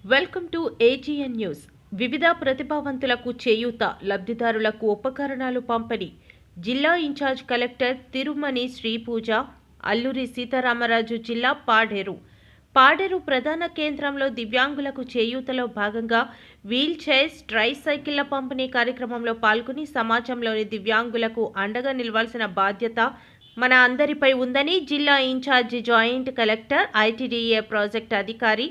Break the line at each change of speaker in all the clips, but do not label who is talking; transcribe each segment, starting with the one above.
Welcome to ఏజీఎన్ news. వివిధ ప్రతిభావంతులకు చేయూత, లబ్ధిదారులకు ఉపకరణాలు పంపిణీ. జిల్లా ఇన్ఛార్జ్ కలెక్టర్ తిరుమణి శ్రీపూజ, అల్లూరి సీతారామరాజు జిల్లా పాడేరు ప్రధాన కేంద్రంలో దివ్యాంగులకు చేయూతలో భాగంగా వీల్ చైర్స్, ట్రైసైకిళ్ల పంపిణీ కార్యక్రమంలో పాల్గొని సమాజంలోని దివ్యాంగులకు అండగా నిలవాల్సిన బాధ్యత మన అందరిపై ఉందని జిల్లా incharge joint collector ITDA project అధికారి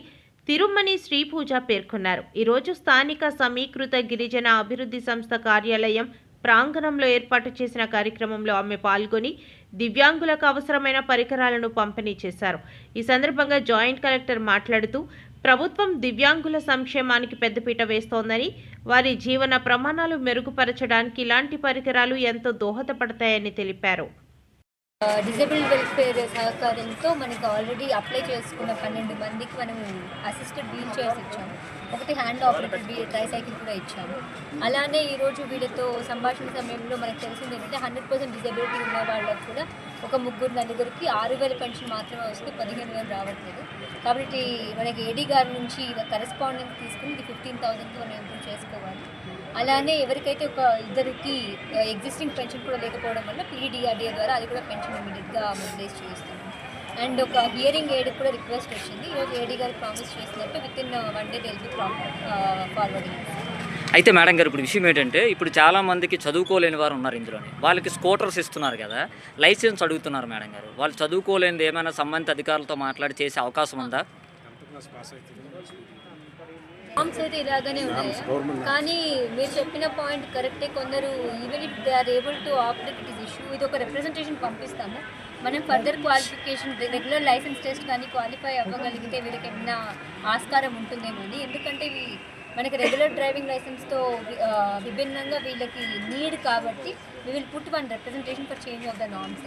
తిరుమణి శ్రీపూజ పేర్కొన్నారు. ఈరోజు స్థానిక సమీకృత గిరిజన అభివృద్ధి సంస్థ కార్యాలయం ప్రాంగణంలో ఏర్పాటు చేసిన కార్యక్రమంలో ఆమె పాల్గొని దివ్యాంగులకు అవసరమైన పరికరాలను పంపిణీ చేశారు. ఈ సందర్భంగా జాయింట్ కలెక్టర్ మాట్లాడుతూ ప్రభుత్వం దివ్యాంగుల సంక్షేమానికి పెద్దపీట వేస్తోందని, వారి జీవన ప్రమాణాలు మెరుగుపరచడానికి ఇలాంటి పరికరాలు ఎంతో దోహదపడతాయని తెలిపారు.
డిజేబుల్ వెల్ఫేర్ సహకారంతో మనకి ఆల్రెడీ అప్లై చేసుకున్న 12 మందికి మనం అసిస్టెడ్ వీల్ చైర్స్ ఇచ్చాము. ఒకటి హ్యాండ్ ఆపరేటెడ్ ట్రైసైకిల్ కూడా ఇచ్చాము. అలానే ఈరోజు వీళ్ళతో సంభాషణ సమయంలో మనకు తెలిసింది ఏంటంటే 100% డిజబిలిటీ ఉన్న వాళ్ళకు కూడా ఒక 3-4కి 6,000 పెన్షన్ మాత్రమే వస్తే 15,000 రావట్లేదు. కాబట్టి మనకి ఏడీ గారి నుంచి కరెస్పాండెన్స్ తీసుకుని 15,000కి మనం ఇంప్రూవ్ చేసుకోవాలి. అలానే ఎవరికైతే ఒక ఇద్దరికి ఎగ్జిస్టింగ్ పెన్షన్ కూడా లేకపోవడం వల్ల పీడీఆర్డీఏ ద్వారా అది కూడా పెన్షన్ ఇమీడియట్గా మొబిలైజ్ చేస్తున్నాం. అండ్ ఒక హియరింగ్ ఎయిడ్ కూడా రిక్వెస్ట్ వచ్చింది. ఈరోజు ఏడీ గారు ప్రామిస్ చేసినట్టు within 1 day they'll be forwarding.
అయితే మేడం గారు, ఇప్పుడు విషయం ఏంటంటే, ఇప్పుడు చాలామందికి చదువుకోలేని వారు ఉన్నారు ఇందులోని. వాళ్ళకి స్కూటర్స్ ఇస్తున్నారు కదా, లైసెన్స్ అడుగుతున్నారు మేడం గారు. వాళ్ళు చదువుకోలేనిది ఏమైనా సంబంధిత అధికారులతో మాట్లాడి చేసే అవకాశం ఉందా?
నామ్స్ అయితే ఇలాగనే ఉన్నాయి, కానీ మీరు చెప్పిన పాయింట్ కరెక్టే. కొందరు even if they are able to operate it issue, ఇది ఒక రిప్రజెంటేషన్ పంపిస్తాము. మనం further qualification, regular licence test కానీ క్వాలిఫై అవ్వగలిగితే వీళ్ళకి ఏమైనా ఆస్కారం ఉంటుందేమో అని. ఎందుకంటే మనకి రెగ్యులర్ డ్రైవింగ్ లైసెన్స్తో విభిన్నంగా వీళ్ళకి నీడ్ కాబట్టి we will put one representation for change of the norms.